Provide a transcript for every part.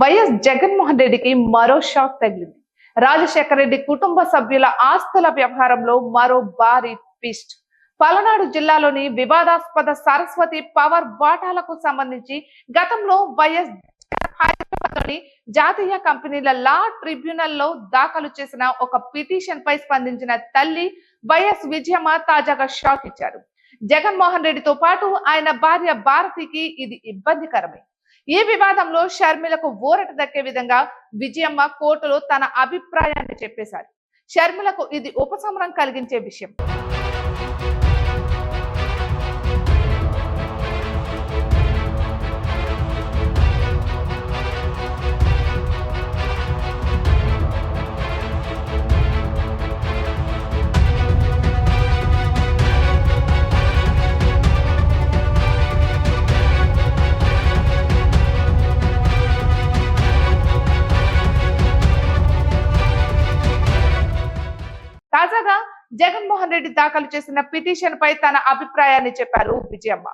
YS Jaganmohan రెడ్డికి మరో shock తగిలింది. రాజశేఖర రెడ్డి కుటుంబ సభ్యుల ఆస్తుల వ్యవహారంలో మరో భారీ ట్విస్ట్. పలనాడు జిల్లాలోని వివాదాస్పద సరస్వతి పవర్ వాటాలకు సంబంధించి గతంలో వైఎస్ హైదరాబాద్లోని జాతీయ కంపెనీల లా ట్రిబ్యునల్లో దాఖలు చేసిన ఒక పిటిషన్ పై స్పందించిన తల్లి వైఎస్ విజయమ్మ తాజాగా షాక్ ఇచ్చారు. జగన్మోహన్ రెడ్డితో పాటు ఆయన భార్య భారతికి ఇది ఇబ్బందికరమే. ఈ వివాదంలో షర్మిలకు ఊరట దక్కే విధంగా విజయమ్మ కోర్టులో తన అభిప్రాయాన్ని చెప్పేశారు. షర్మిలకు ఇది ఉపశమనం కలిగించే విషయం. తాజాగా జగన్మోహన్ రెడ్డి దాఖలు చేసిన పిటిషన్ పై తన అభిప్రాయాన్ని చెప్పారు Vijayamma.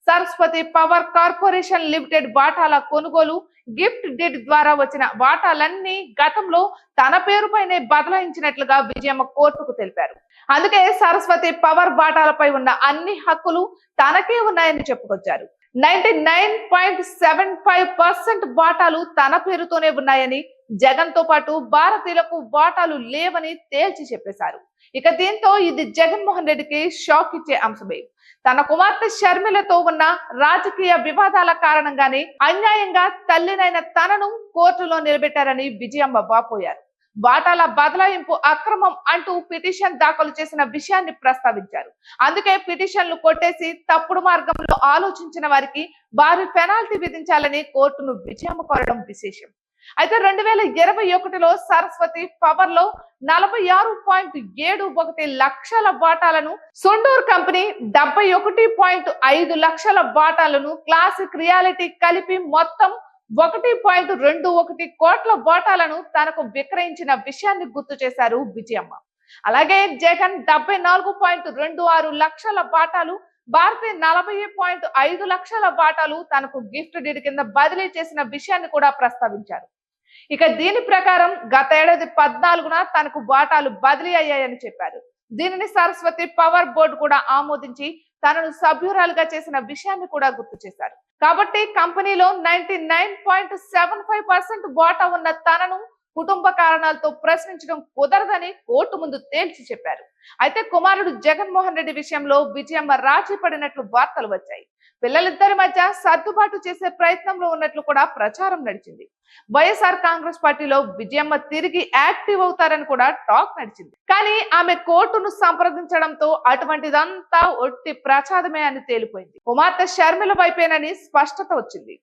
Saraswati power corporation limited వాటాల కొనుగోలు గిఫ్ట్ డీడ్ ద్వారా వచ్చిన వాటాలన్నీ గతంలో తన పేరుపైనే బదలాయించినట్లుగా విజయమ్మ కోర్టుకు తెలిపారు. అందుకే సరస్వతి పవర్ వాటాలపై ఉన్న అన్ని హక్కులు తనకే ఉన్నాయని చెప్పుకొచ్చారు. 99.75% వాటాలు తన పేరుతోనే ఉన్నాయని, జగన్ తో పాటు భారతీయులకు వాటాలు లేవని తేల్చి చెప్పేశారు. ఇక దీంతో ఇది జగన్మోహన్ రెడ్డికి షాక్ ఇచ్చే అంశమే. తన కుమార్తె షర్మిలతో ఉన్న రాజకీయ వివాదాల కారణంగానే అన్యాయంగా తల్లినైన తనను కోర్టులో నిలబెట్టారని విజయమ్మ వాపోయారు. వాటాల బదలాయింపు అక్రమం అంటూ పిటిషన్ దాఖలు చేసిన విషయాన్ని ప్రస్తావించారు. అందుకే పిటిషన్లు కొట్టేసి తప్పుడు మార్గంలో ఆలోచించిన వారికి భారీ పెనాల్టీ విధించాలని కోర్టును విజయమ్మ కోరడం విశేషం. అయితే 2021లో సరస్వతి పవర్ లో 46.71 లక్షల వాటాలను, సొండూర్ కంపెనీ 71.5 లక్షల వాటాలను, క్లాసిక్ రియాలిటీ కలిపి మొత్తం 1.21 కోట్ల వాటాలను తనకు విక్రయించిన విషయాన్ని గుర్తు చేశారు విజయమ్మ. అలాగే జగన్ 74.26 లక్షల వాటాలు, భారతి 40.5 లక్షల వాటాలు తనకు గిఫ్ట్ డీడ్ కింద బదిలీ చేసిన విషయాన్ని కూడా ప్రస్తావించారు. ఇక దీని ప్రకారం గత ఏడాది 14న తనకు వాటాలు బదిలీ అయ్యాయని చెప్పారు. దీనిని సరస్వతి పవర్ బోర్డు కూడా ఆమోదించి తనను సభ్యురాలుగా చేసిన విషయాన్ని కూడా గుర్తు చేశారు. కాబట్టి కంపెనీలో 99.75% వాటా ఉన్న తనను కుటుంబ కారణాలతో ప్రశ్నించడం కుదరదని కోర్టు ముందు తేల్చి చెప్పారు. అయితే కుమారుడు జగన్మోహన్ రెడ్డి విషయంలో విజయమ్మ రాజీ పడినట్లు వార్తలు వచ్చాయి. పిల్లలిద్దరి మధ్య సర్దుబాటు చేసే ప్రయత్నంలో ఉన్నట్లు కూడా ప్రచారం నడిచింది. వైఎస్ఆర్ కాంగ్రెస్ పార్టీలో విజయమ్మ తిరిగి యాక్టివ్ అవుతారని కూడా టాక్ నడిచింది. కానీ ఆమె కోర్టును సంప్రదించడంతో అటువంటిదంతా ఒట్టి ప్రచారమే అని తేలిపోయింది. కుమార్తె షర్మిల వైపేనని స్పష్టత వచ్చింది.